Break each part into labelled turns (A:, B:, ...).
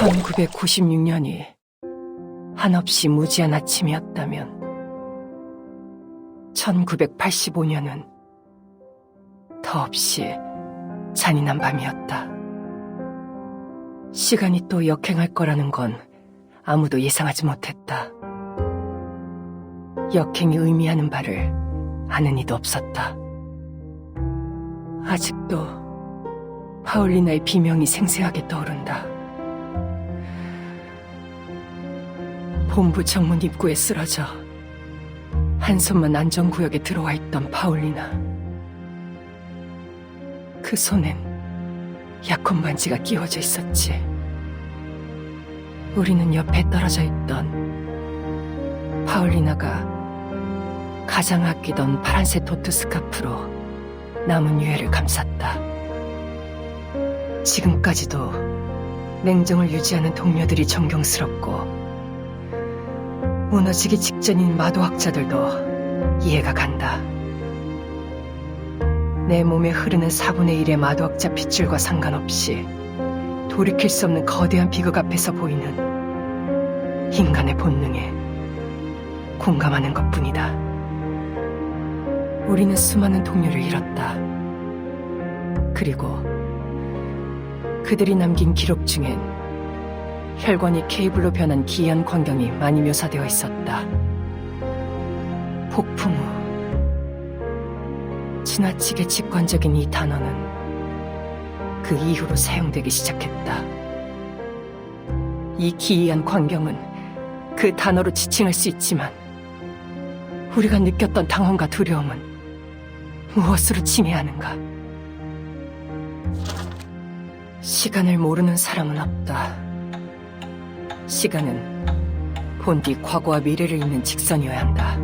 A: 1996년이 한없이 무지한 아침이었다면 1985년은 더없이 잔인한 밤이었다. 시간이 또 역행할 거라는 건 아무도 예상하지 못했다. 역행이 의미하는 바를 아는 이도 없었다. 아직도 파울리나의 비명이 생생하게 떠오른다. 본부 정문 입구에 쓰러져 한 손만 안전구역에 들어와 있던 파울리나. 그 손엔 약혼 반지가 끼워져 있었지. 우리는 옆에 떨어져 있던 파울리나가 가장 아끼던 파란색 도트 스카프로 남은 유해를 감쌌다. 지금까지도 냉정을 유지하는 동료들이 존경스럽고 무너지기 직전인 마도학자들도 이해가 간다. 내 몸에 흐르는 4분의 1의 마도학자 핏줄과 상관없이 돌이킬 수 없는 거대한 비극 앞에서 보이는 인간의 본능에 공감하는 것뿐이다. 우리는 수많은 동료를 잃었다. 그리고 그들이 남긴 기록 중엔 혈관이 케이블로 변한 기이한 광경이 많이 묘사되어 있었다. 폭풍 후. 지나치게 직관적인 이 단어는 그 이후로 사용되기 시작했다. 이 기이한 광경은 그 단어로 지칭할 수 있지만 우리가 느꼈던 당황과 두려움은 무엇으로 칭해야 하는가? 시간을 모르는 사람은 없다. 시간은 본디 과거와 미래를 잇는 직선이어야 한다.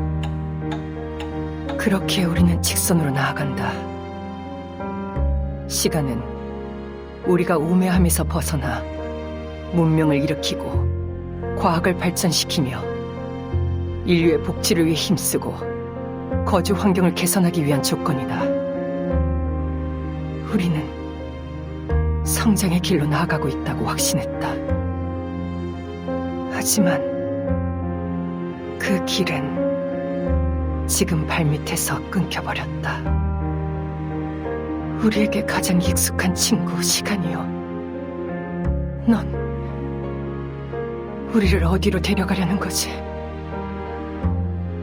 A: 그렇게 우리는 직선으로 나아간다. 시간은 우리가 우매함에서 벗어나 문명을 일으키고 과학을 발전시키며 인류의 복지를 위해 힘쓰고 거주 환경을 개선하기 위한 조건이다. 우리는 성장의 길로 나아가고 있다고 확신했다. 하지만 그 길은 지금 발밑에서 끊겨버렸다. 우리에게 가장 익숙한 친구 시간이여. 넌 우리를 어디로 데려가려는 거지?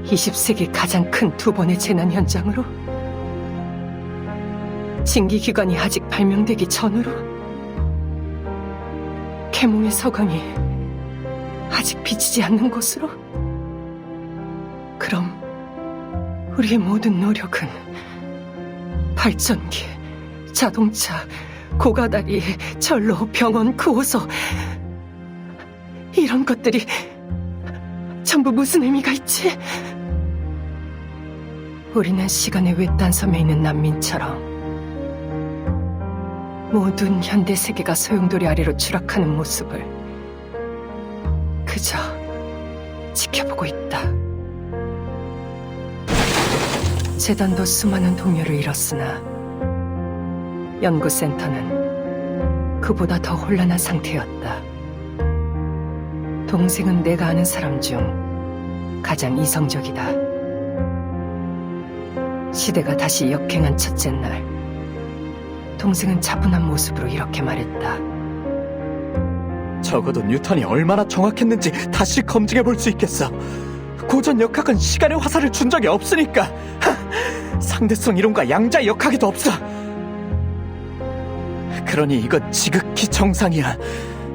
A: 20세기 가장 큰 두 번의 재난 현장으로? 징기기관이 아직 발명되기 전으로? 계몽의 서광이 아직 비치지 않는 곳으로? 그럼 우리의 모든 노력은 발전기, 자동차, 고가다리, 전로, 병원, 구호소 이런 것들이 전부 무슨 의미가 있지? 우리는 시간의 외딴 섬에 있는 난민처럼 모든 현대 세계가 소용돌이 아래로 추락하는 모습을 그저 지켜보고 있다. 재단도 수많은 동료를 잃었으나 연구센터는 그보다 더 혼란한 상태였다. 동생은 내가 아는 사람 중 가장 이성적이다. 시대가 다시 역행한 첫째 날, 동생은 차분한 모습으로 이렇게 말했다.
B: 적어도 뉴턴이 얼마나 정확했는지 다시 검증해 볼 수 있겠어. 고전 역학은 시간의 화살을 준 적이 없으니까. 상대성 이론과 양자 역학에도 없어. 그러니 이건 지극히 정상이야.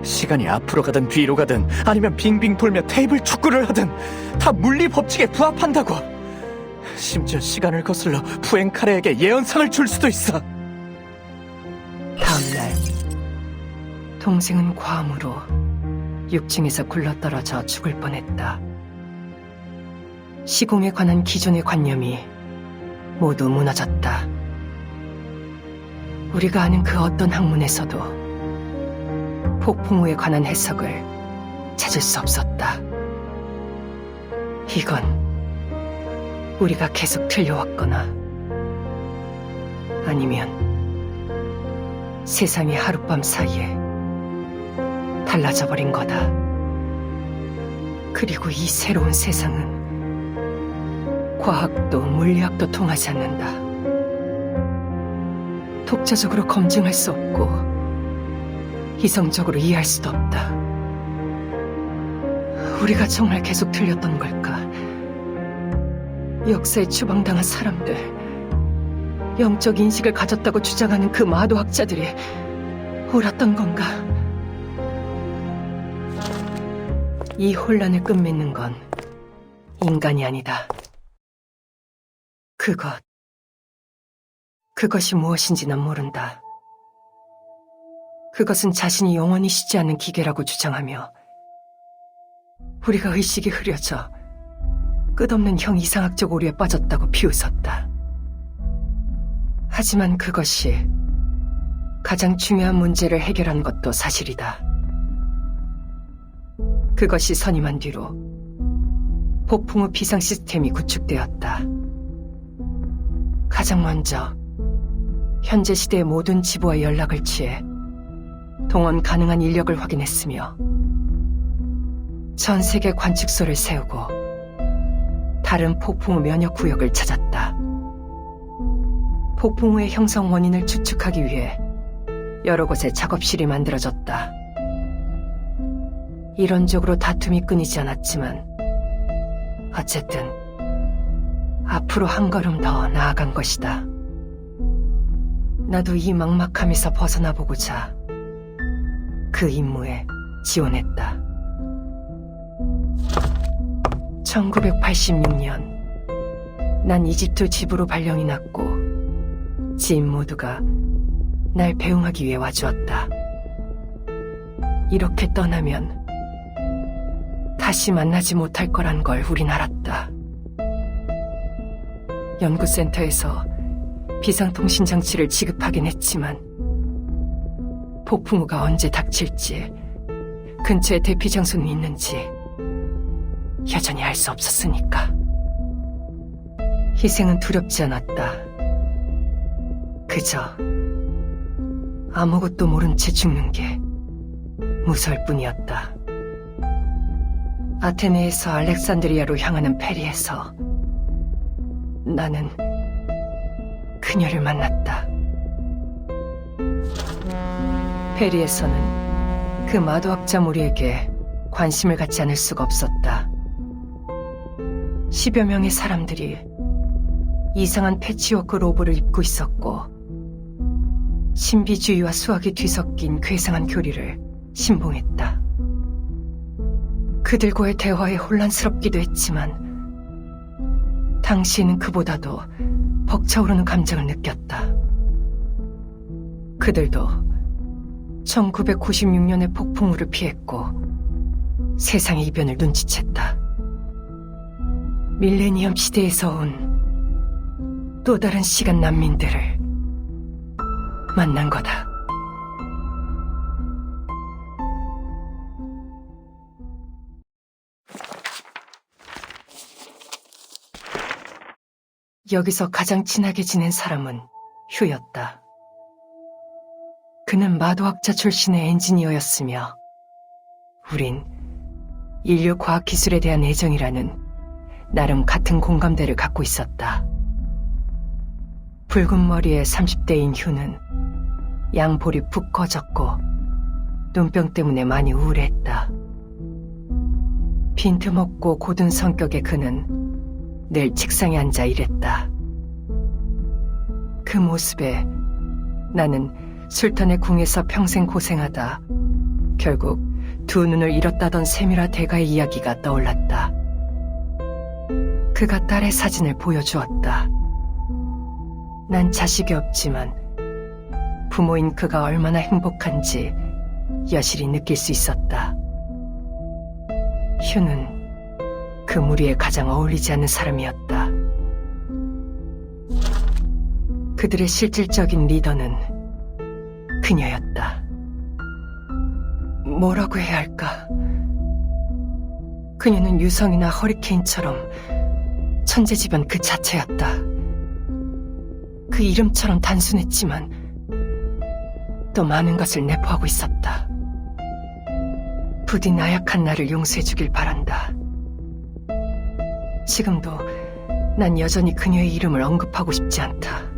B: 시간이 앞으로 가든 뒤로 가든 아니면 빙빙 돌며 테이블 축구를 하든 다 물리 법칙에 부합한다고. 심지어 시간을 거슬러 푸엥카레에게 예언상을 줄 수도 있어.
A: 다음날 동생은 과음으로 6층에서 굴러떨어져 죽을 뻔했다. 시공에 관한 기존의 관념이 모두 무너졌다. 우리가 아는 그 어떤 학문에서도 폭풍 후에 관한 해석을 찾을 수 없었다. 이건 우리가 계속 틀려왔거나 아니면 세상이 하룻밤 사이에 달라져 버린 거다. 그리고 이 새로운 세상은 과학도 물리학도 통하지 않는다. 독자적으로 검증할 수 없고 이성적으로 이해할 수도 없다. 우리가 정말 계속 틀렸던 걸까? 역사에 추방당한 사람들, 영적 인식을 가졌다고 주장하는 그 마도학자들이 옳았던 건가? 이 혼란을 끝맺는 건 인간이 아니다. 그것이 무엇인지 난 모른다. 그것은 자신이 영원히 쉬지 않는 기계라고 주장하며 우리가 의식이 흐려져 끝없는 형 이상학적 오류에 빠졌다고 비웃었다. 하지만 그것이 가장 중요한 문제를 해결한 것도 사실이다. 그것이 선임한 뒤로 폭풍우 비상 시스템이 구축되었다. 가장 먼저 현재 시대의 모든 지부와 연락을 취해 동원 가능한 인력을 확인했으며 전 세계 관측소를 세우고 다른 폭풍우 면역 구역을 찾았다. 폭풍우의 형성 원인을 추측하기 위해 여러 곳에 작업실이 만들어졌다. 이론적으로 다툼이 끊이지 않았지만 어쨌든 앞으로 한 걸음 더 나아간 것이다. 나도 이 막막함에서 벗어나 보고자 그 임무에 지원했다. 1986년 난 이집트 지부로 발령이 났고 지인 모두가 날 배웅하기 위해 와주었다. 이렇게 떠나면 다시 만나지 못할 거란 걸 우린 알았다. 연구센터에서 비상통신 장치를 지급하긴 했지만 폭풍우가 언제 닥칠지 근처에 대피 장소는 있는지 여전히 알 수 없었으니까. 희생은 두렵지 않았다. 그저 아무것도 모른 채 죽는 게 무서울 뿐이었다. 아테네에서 알렉산드리아로 향하는 페리에서 나는 그녀를 만났다. 페리에서는 그 마도학자 무리에게 관심을 갖지 않을 수가 없었다. 10여 명의 사람들이 이상한 패치워크 로브를 입고 있었고 신비주의와 수학이 뒤섞인 괴상한 교리를 신봉했다. 그들과의 대화에 혼란스럽기도 했지만 당시에는 그보다도 벅차오르는 감정을 느꼈다. 그들도 1996년의 폭풍우를 피했고 세상의 이변을 눈치챘다. 밀레니엄 시대에서 온 또 다른 시간 난민들을 만난 거다. 여기서 가장 친하게 지낸 사람은 휴였다. 그는 마도학자 출신의 엔지니어였으며 우린 인류 과학기술에 대한 애정이라는 나름 같은 공감대를 갖고 있었다. 붉은 머리의 30대인 휴는 양볼이 푹 꺼졌고 눈병 때문에 많이 우울했다. 빈틈없고 고든 성격의 그는 늘 책상에 앉아 일했다. 그 모습에 나는 술탄의 궁에서 평생 고생하다 결국 두 눈을 잃었다던 세미라 대가의 이야기가 떠올랐다. 그가 딸의 사진을 보여주었다. 난 자식이 없지만 부모인 그가 얼마나 행복한지 여실히 느낄 수 있었다. 휴는 그 무리에 가장 어울리지 않는 사람이었다. 그들의 실질적인 리더는 그녀였다. 뭐라고 해야 할까? 그녀는 유성이나 허리케인처럼 천재지변 그 자체였다. 그 이름처럼 단순했지만 또 많은 것을 내포하고 있었다. 부디 나약한 나를 용서해주길 바란다. 지금도 난 여전히 그녀의 이름을 언급하고 싶지 않다.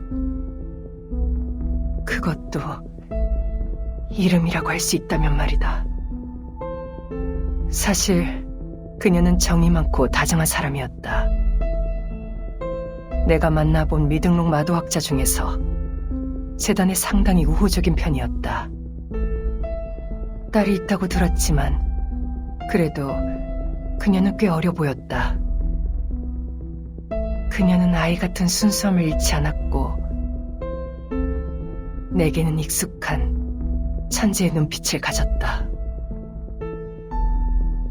A: 그것도 이름이라고 할 수 있다면 말이다. 사실 그녀는 정이 많고 다정한 사람이었다. 내가 만나본 미등록 마도학자 중에서 재단에 상당히 우호적인 편이었다. 딸이 있다고 들었지만 그래도 그녀는 꽤 어려 보였다. 그녀는 아이 같은 순수함을 잃지 않았고 내게는 익숙한 천재의 눈빛을 가졌다.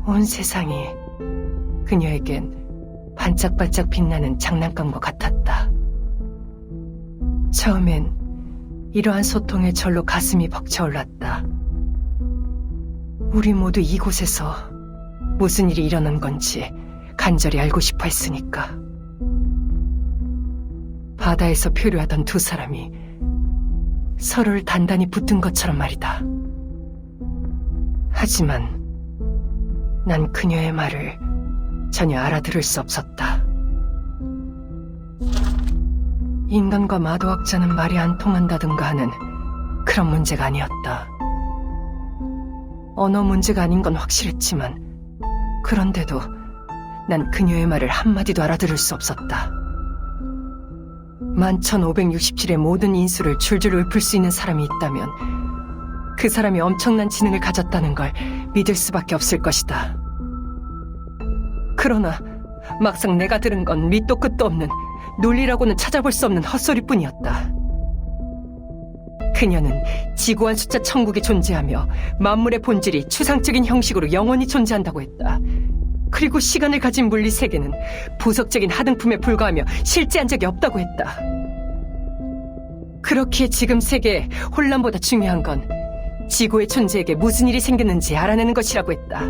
A: 온 세상이 그녀에겐 반짝반짝 빛나는 장난감과 같았다. 처음엔 이러한 소통에 절로 가슴이 벅차올랐다. 우리 모두 이곳에서 무슨 일이 일어난 건지 간절히 알고 싶어 했으니까. 바다에서 표류하던 두 사람이 서로를 단단히 붙든 것처럼 말이다. 하지만 난 그녀의 말을 전혀 알아들을 수 없었다. 인간과 마도학자는 말이 안 통한다든가 하는 그런 문제가 아니었다. 언어 문제가 아닌 건 확실했지만 그런데도 난 그녀의 말을 한마디도 알아들을 수 없었다. 11,567의 모든 인수를 줄줄 읊을 수 있는 사람이 있다면 그 사람이 엄청난 지능을 가졌다는 걸 믿을 수밖에 없을 것이다. 그러나 막상 내가 들은 건 밑도 끝도 없는 논리라고는 찾아볼 수 없는 헛소리뿐이었다. 그녀는 지구한 숫자 천국이 존재하며 만물의 본질이 추상적인 형식으로 영원히 존재한다고 했다. 그리고 시간을 가진 물리 세계는 부석적인 하등품에 불과하며 실제한 적이 없다고 했다. 그렇기에 지금 세계의 혼란보다 중요한 건 지구의 존재에게 무슨 일이 생겼는지 알아내는 것이라고 했다.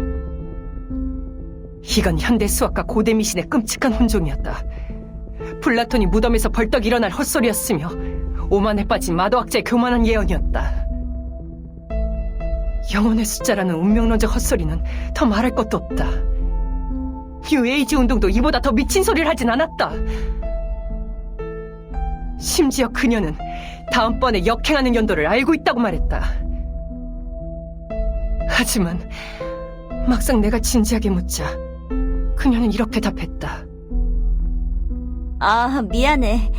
A: 이건 현대 수학과 고대 미신의 끔찍한 혼종이었다. 플라톤이 무덤에서 벌떡 일어날 헛소리였으며 오만에 빠진 마도학자의 교만한 예언이었다. 영혼의 숫자라는 운명론적 헛소리는 더 말할 것도 없다. 뉴에이지 운동도 이보다 더 미친 소리를 하진 않았다. 심지어 그녀는 다음번에 역행하는 연도를 알고 있다고 말했다. 하지만 막상 내가 진지하게 묻자 그녀는 이렇게 답했다.
C: 아, 미안해.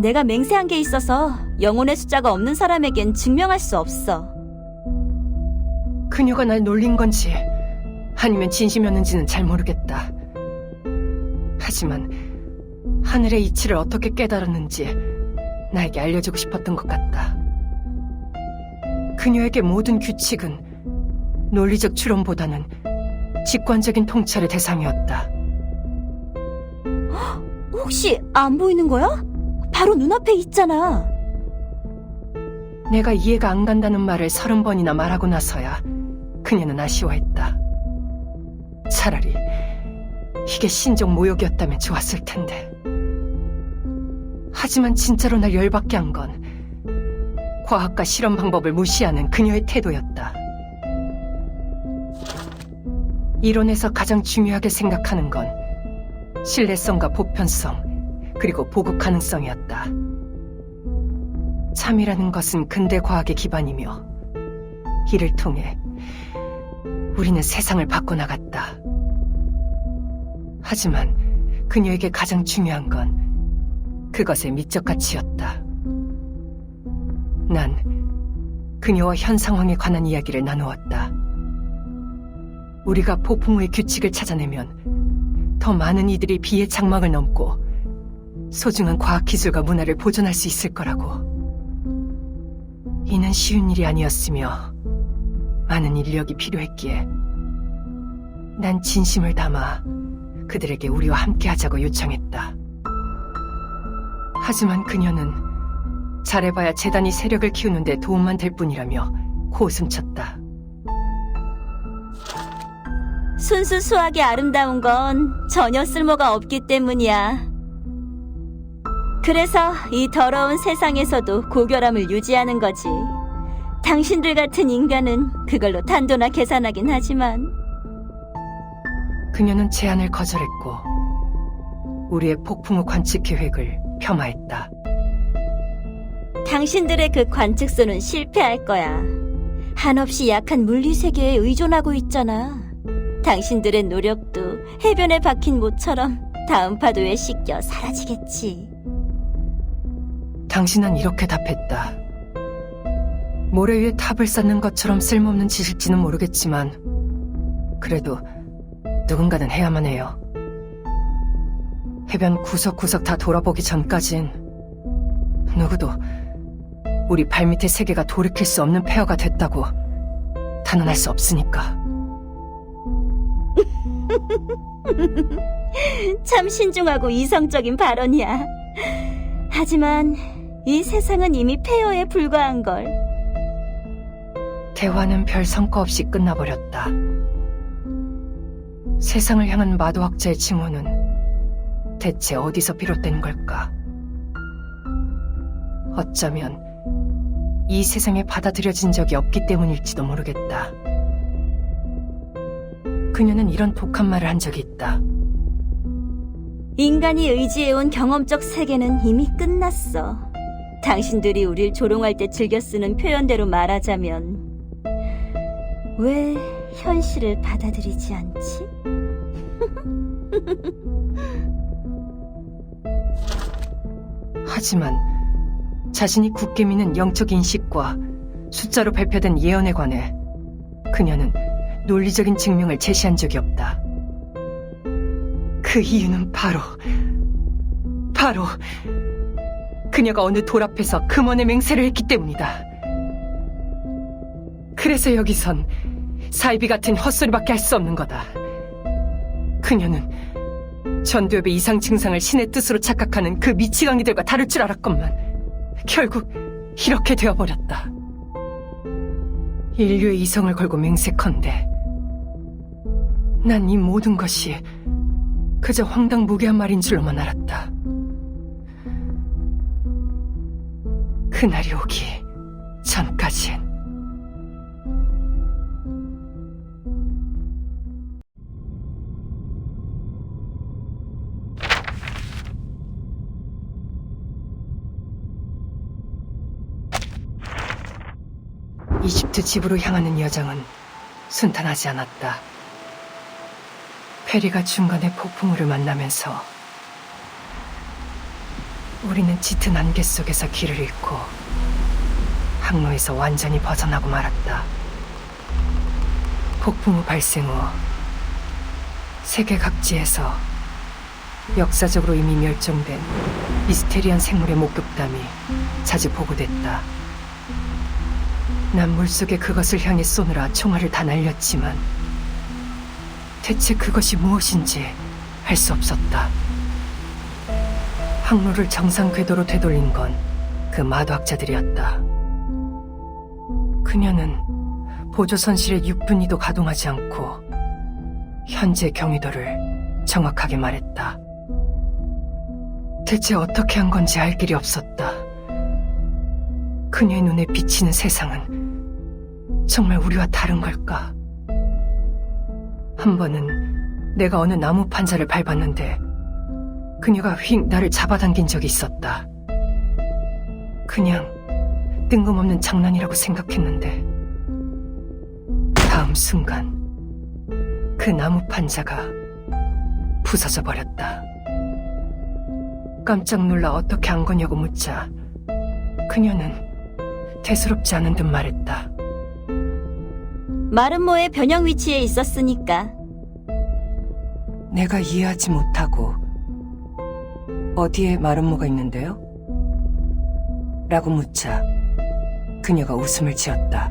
C: 내가 맹세한 게 있어서 영혼의 숫자가 없는 사람에겐 증명할 수 없어.
A: 그녀가 날 놀린 건지 아니면 진심이었는지는 잘 모르겠다. 하지만 하늘의 이치를 어떻게 깨달았는지 나에게 알려주고 싶었던 것 같다. 그녀에게 모든 규칙은 논리적 추론보다는 직관적인 통찰의 대상이었다.
C: 혹시 안 보이는 거야? 바로 눈앞에 있잖아.
A: 내가 이해가 안 간다는 말을 30번이나 말하고 나서야 그녀는 아쉬워했다. 차라리 이게 신종 모욕이었다면 좋았을 텐데. 하지만 진짜로 날 열받게 한 건 과학과 실험 방법을 무시하는 그녀의 태도였다. 이론에서 가장 중요하게 생각하는 건 신뢰성과 보편성, 그리고 보급 가능성이었다. 참이라는 것은 근대 과학의 기반이며 이를 통해 우리는 세상을 바꿔나갔다. 하지만 그녀에게 가장 중요한 건 그것의 미적 가치였다. 난 그녀와 현 상황에 관한 이야기를 나누었다. 우리가 폭풍 후의 규칙을 찾아내면 더 많은 이들이 비의 장막을 넘고 소중한 과학기술과 문화를 보존할 수 있을 거라고. 이는 쉬운 일이 아니었으며 많은 인력이 필요했기에 난 진심을 담아 그들에게 우리와 함께하자고 요청했다. 하지만 그녀는 잘해봐야 재단이 세력을 키우는 데 도움만 될 뿐이라며 코웃음쳤다.
C: 순수 수학의 아름다운 건 전혀 쓸모가 없기 때문이야. 그래서 이 더러운 세상에서도 고결함을 유지하는 거지. 당신들 같은 인간은 그걸로 단도나 계산하긴 하지만
A: 그녀는 제안을 거절했고 우리의 폭풍우 관측 계획을 폄하했다.
C: 당신들의 그 관측소는 실패할 거야. 한없이 약한 물리세계에 의존하고 있잖아. 당신들의 노력도 해변에 박힌 모처럼 다음 파도에 씻겨 사라지겠지.
A: 당신은 이렇게 답했다. 모래 위에 탑을 쌓는 것처럼 쓸모없는 짓일지는 모르겠지만 그래도 누군가는 해야만 해요. 해변 구석구석 다 돌아보기 전까진 누구도 우리 발밑의 세계가 돌이킬 수 없는 폐허가 됐다고 단언할 수 없으니까.
C: 참 신중하고 이성적인 발언이야. 하지만 이 세상은 이미 폐허에 불과한 걸.
A: 대화는 별 성과 없이 끝나버렸다. 세상을 향한 마도학자의 징후는 대체 어디서 비롯된 걸까? 어쩌면 이 세상에 받아들여진 적이 없기 때문일지도 모르겠다. 그녀는 이런 독한 말을 한 적이 있다.
C: 인간이 의지해온 경험적 세계는 이미 끝났어. 당신들이 우릴 조롱할 때 즐겨 쓰는 표현대로 말하자면 왜 현실을 받아들이지 않지?
A: 하지만 자신이 굳게 믿는 영적 인식과 숫자로 발표된 예언에 관해 그녀는 논리적인 증명을 제시한 적이 없다. 그 이유는 바로 그녀가 어느 돌 앞에서 금원의 맹세를 했기 때문이다. 그래서 여기선 사이비 같은 헛소리밖에 할 수 없는 거다. 그녀는 전두엽의 이상 증상을 신의 뜻으로 착각하는 그 미치광이들과 다를 줄 알았건만 결국 이렇게 되어버렸다. 인류의 이성을 걸고 맹세컨대 난 이 모든 것이 그저 황당무계한 말인 줄로만 알았다. 그날이 오기 전까진. 이집트 집으로 향하는 여정은 순탄하지 않았다. 페리가 중간에 폭풍우를 만나면서 우리는 짙은 안개 속에서 길을 잃고 항로에서 완전히 벗어나고 말았다. 폭풍우 발생 후 세계 각지에서 역사적으로 이미 멸종된 미스테리한 생물의 목격담이 자주 보고됐다. 난 물속에 그것을 향해 쏘느라 총알을 다 날렸지만 대체 그것이 무엇인지 알 수 없었다. 항로를 정상 궤도로 되돌린 건 그 마도학자들이었다. 그녀는 보조선실의 6분위도 가동하지 않고 현재 경위도를 정확하게 말했다. 대체 어떻게 한 건지 알 길이 없었다. 그녀의 눈에 비치는 세상은 정말 우리와 다른 걸까? 한 번은 내가 어느 나무 판자를 밟았는데 그녀가 휙 나를 잡아당긴 적이 있었다. 그냥 뜬금없는 장난이라고 생각했는데 다음 순간 그 나무 판자가 부서져 버렸다. 깜짝 놀라 어떻게 한 거냐고 묻자 그녀는 대수롭지 않은 듯 말했다.
C: 마름모의 변형 위치에 있었으니까.
A: 내가 이해하지 못하고 어디에 마름모가 있는데요? 라고 묻자 그녀가 웃음을 지었다.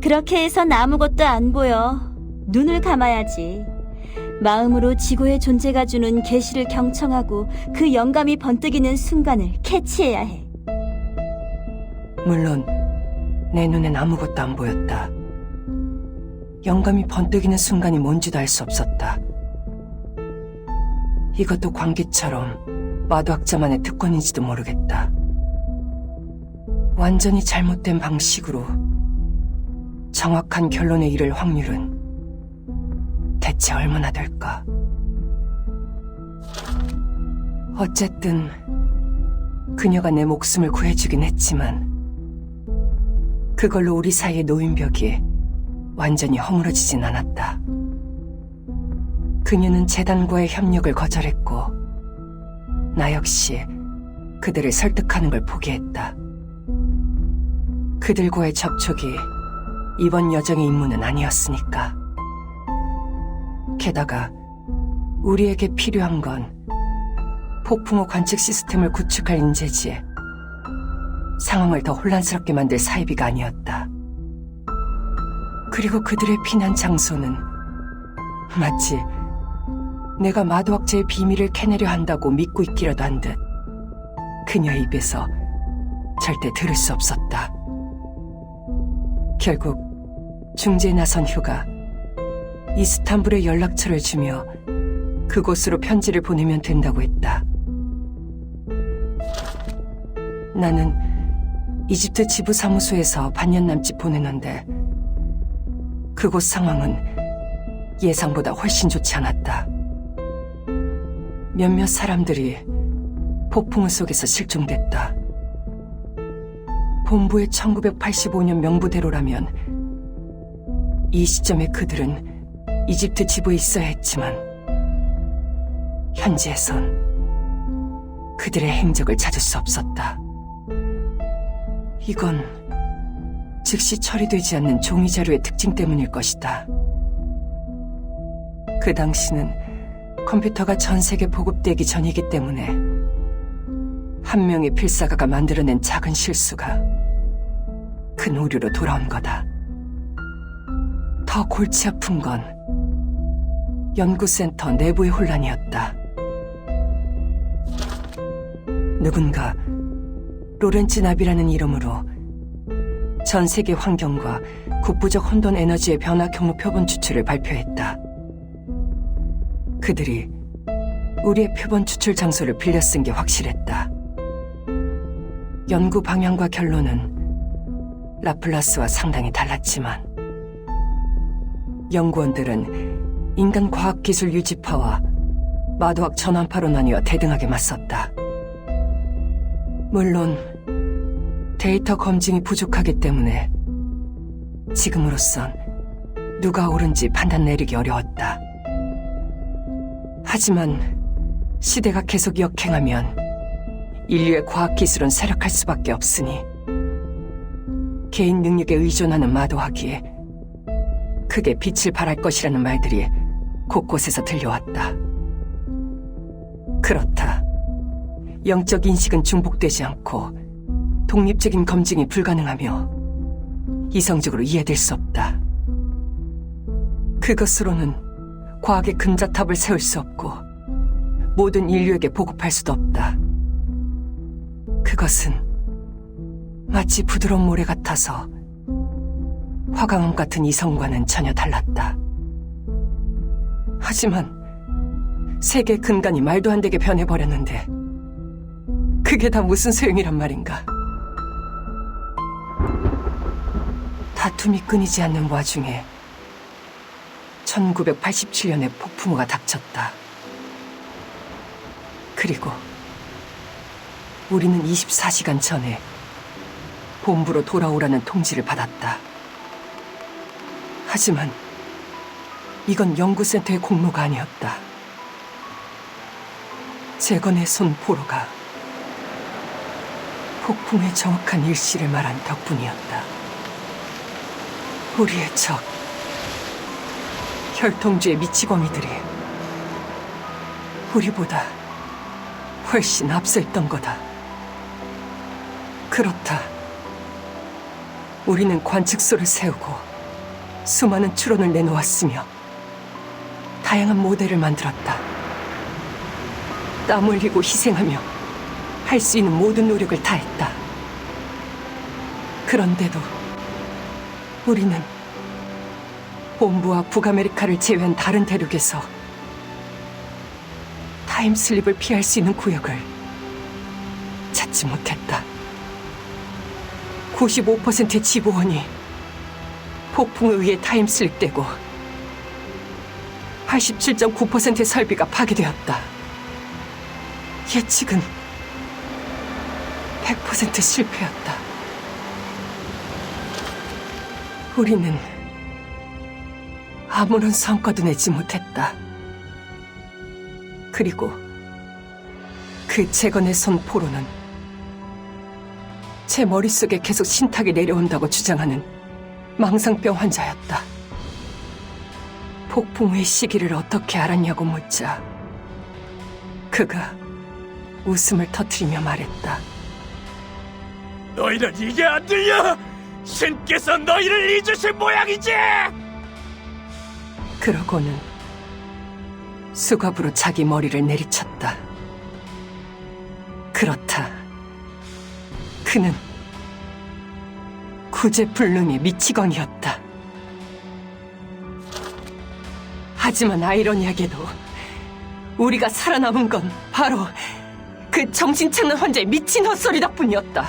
C: 그렇게 해선 아무것도 안 보여. 눈을 감아야지. 마음으로 지구의 존재가 주는 계시를 경청하고 그 영감이 번뜩이는 순간을 캐치해야 해.
A: 물론 내 눈엔 아무것도 안 보였다. 영감이 번뜩이는 순간이 뭔지도 알 수 없었다. 이것도 광기처럼 마도학자만의 특권인지도 모르겠다. 완전히 잘못된 방식으로 정확한 결론에 이를 확률은 대체 얼마나 될까? 어쨌든 그녀가 내 목숨을 구해주긴 했지만 그걸로 우리 사이의 노인벽이 완전히 허물어지진 않았다. 그녀는 재단과의 협력을 거절했고 나 역시 그들을 설득하는 걸 포기했다. 그들과의 접촉이 이번 여정의 임무는 아니었으니까. 게다가 우리에게 필요한 건 폭풍호 관측 시스템을 구축할 인재지 상황을 더 혼란스럽게 만들 사이비가 아니었다. 그리고 그들의 피난 장소는 마치 내가 마도학자의 비밀을 캐내려 한다고 믿고 있기라도 한 듯 그녀의 입에서 절대 들을 수 없었다. 결국 중재에 나선 휴가 이스탄불에 연락처를 주며 그곳으로 편지를 보내면 된다고 했다. 나는 이집트 지부 사무소에서 반년 남짓 보내는데 그곳 상황은 예상보다 훨씬 좋지 않았다. 몇몇 사람들이 폭풍우 속에서 실종됐다. 본부의 1985년 명부대로라면 이 시점에 그들은 이집트 지부에 있어야 했지만 현지에선 그들의 행적을 찾을 수 없었다. 이건 즉시 처리되지 않는 종이 자료의 특징 때문일 것이다. 그 당시는 컴퓨터가 전 세계 보급되기 전이기 때문에 한 명의 필사가가 만들어낸 작은 실수가 큰 오류로 돌아온 거다. 더 골치 아픈 건 연구센터 내부의 혼란이었다. 누군가 로렌츠 나비라는 이름으로 전 세계 환경과 국부적 혼돈 에너지의 변화 경로 표본 추출을 발표했다. 그들이 우리의 표본 추출 장소를 빌려 쓴 게 확실했다. 연구 방향과 결론은 라플라스와 상당히 달랐지만 연구원들은 인간 과학기술 유지파와 마도학 전환파로 나뉘어 대등하게 맞섰다. 물론 데이터 검증이 부족하기 때문에 지금으로선 누가 옳은지 판단 내리기 어려웠다. 하지만 시대가 계속 역행하면 인류의 과학기술은 쇠락할 수밖에 없으니 개인 능력에 의존하는 마도학이 크게 빛을 발할 것이라는 말들이 곳곳에서 들려왔다. 그렇다. 영적 인식은 중복되지 않고 독립적인 검증이 불가능하며 이성적으로 이해될 수 없다. 그것으로는 과학의 금자탑을 세울 수 없고 모든 인류에게 보급할 수도 없다. 그것은 마치 부드러운 모래 같아서 화강암 같은 이성과는 전혀 달랐다. 하지만 세계 근간이 말도 안 되게 변해버렸는데 그게 다 무슨 소용이란 말인가. 다툼이 끊이지 않는 와중에 1987년에 폭풍우가 닥쳤다. 그리고 우리는 24시간 전에 본부로 돌아오라는 통지를 받았다. 하지만 이건 연구센터의 공로가 아니었다. 재건의 손 보로가 폭풍의 정확한 일시를 말한 덕분이었다. 우리의 적, 혈통주의 미치광이들이 우리보다 훨씬 앞서 있던 거다. 그렇다. 우리는 관측소를 세우고 수많은 추론을 내놓았으며 다양한 모델을 만들었다. 땀 흘리고 희생하며 할 수 있는 모든 노력을 다했다. 그런데도 우리는 본부와 북아메리카를 제외한 다른 대륙에서 타임슬립을 피할 수 있는 구역을 찾지 못했다. 95%의 지보원이 폭풍에 의해 타임슬립되고 87.9%의 설비가 파괴되었다. 예측은 100% 실패였다. 우리는 아무런 성과도 내지 못했다. 그리고 그 재건의 손 포로는 제 머릿속에 계속 신탁이 내려온다고 주장하는 망상병 환자였다. 폭풍의 시기를 어떻게 알았냐고 묻자 그가 웃음을 터뜨리며 말했다.
B: 너희는 이게 안 들려? 신께서 너희를 잊으신 모양이지!
A: 그러고는 수갑으로 자기 머리를 내리쳤다. 그렇다. 그는 구제불능의 미치광이었다. 하지만 아이러니하게도 우리가 살아남은 건 바로 그 정신차는 환자의 미친 헛소리 덕분이었다.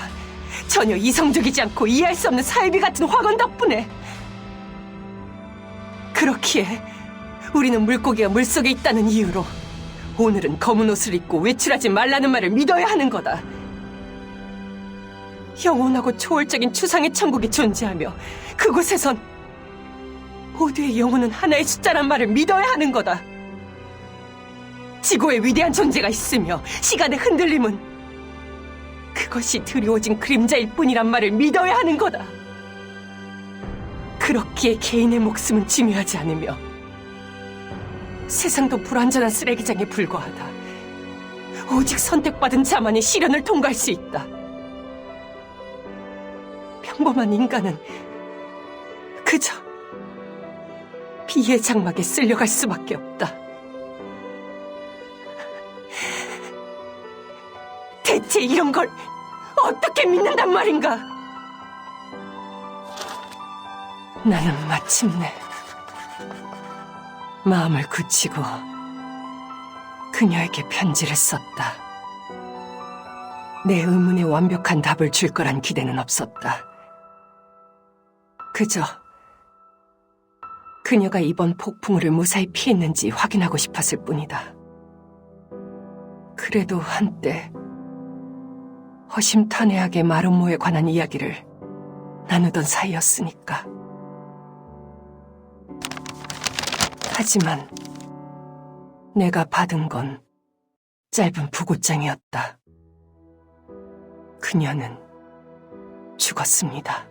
A: 전혀 이성적이지 않고 이해할 수 없는 사이비 같은 확언 덕분에. 그렇기에 우리는 물고기가 물속에 있다는 이유로 오늘은 검은 옷을 입고 외출하지 말라는 말을 믿어야 하는 거다. 영원하고 초월적인 추상의 천국이 존재하며 그곳에선 모두의 영혼은 하나의 숫자란 말을 믿어야 하는 거다. 지구에 위대한 존재가 있으며 시간의 흔들림은 그것이 드리워진 그림자일 뿐이란 말을 믿어야 하는 거다. 그렇기에 개인의 목숨은 중요하지 않으며 세상도 불완전한 쓰레기장에 불과하다. 오직 선택받은 자만이 시련을 통과할 수 있다. 평범한 인간은 그저 비의 장막에 쓸려갈 수밖에 없다. 대체 이런 걸 어떻게 믿는단 말인가? 나는 마침내 마음을 굳히고 그녀에게 편지를 썼다. 내 의문에 완벽한 답을 줄 거란 기대는 없었다. 그저 그녀가 이번 폭풍우를 무사히 피했는지 확인하고 싶었을 뿐이다. 그래도 한때 허심탄회하게 마름모에 관한 이야기를 나누던 사이였으니까. 하지만 내가 받은 건 짧은 부고장이었다. 그녀는 죽었습니다.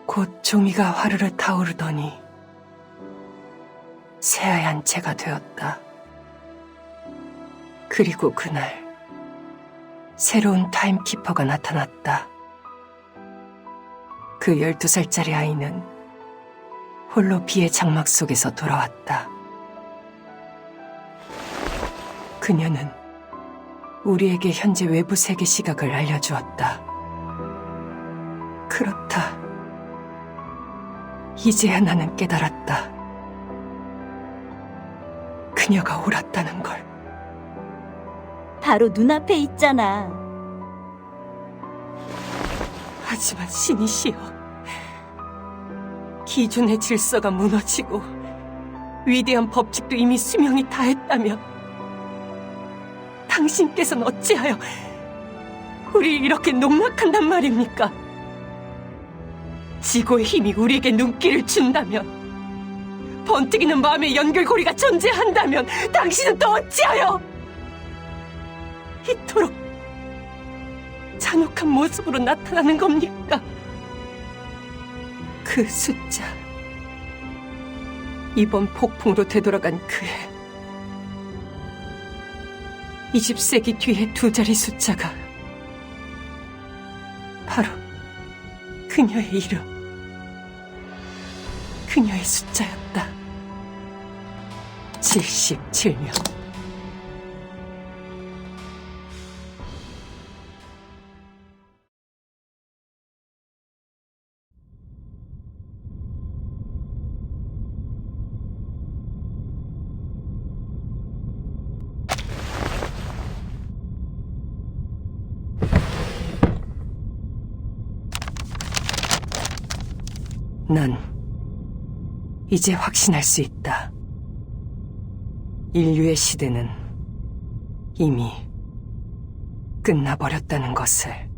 A: 곧 종이가 화르르 타오르더니 새하얀 채가 되었다. 그리고 그날 새로운 타임키퍼가 나타났다. 그 12살짜리 아이는 홀로 비의 장막 속에서 돌아왔다. 그녀는 우리에게 현재 외부 세계 시각을 알려주었다. 그렇다. 이제야 나는 깨달았다. 그녀가 옳았다는 걸.
C: 바로 눈앞에 있잖아.
A: 하지만 신이시여, 기존의 질서가 무너지고 위대한 법칙도 이미 수명이 다했다면 당신께서는 어찌하여 우리를 이렇게 농락한단 말입니까? 지구의 힘이 우리에게 눈길을 준다면, 번뜩이는 마음의 연결고리가 존재한다면 당신은 또 어찌하여 이토록 잔혹한 모습으로 나타나는 겁니까? 그 숫자, 이번 폭풍으로 되돌아간 그해 20세기 뒤에 두 자리 숫자가 바로 그녀의 이름, 그녀의 숫자였다. 77명. 난 이제 확신할 수 있다. 인류의 시대는 이미 끝나버렸다는 것을.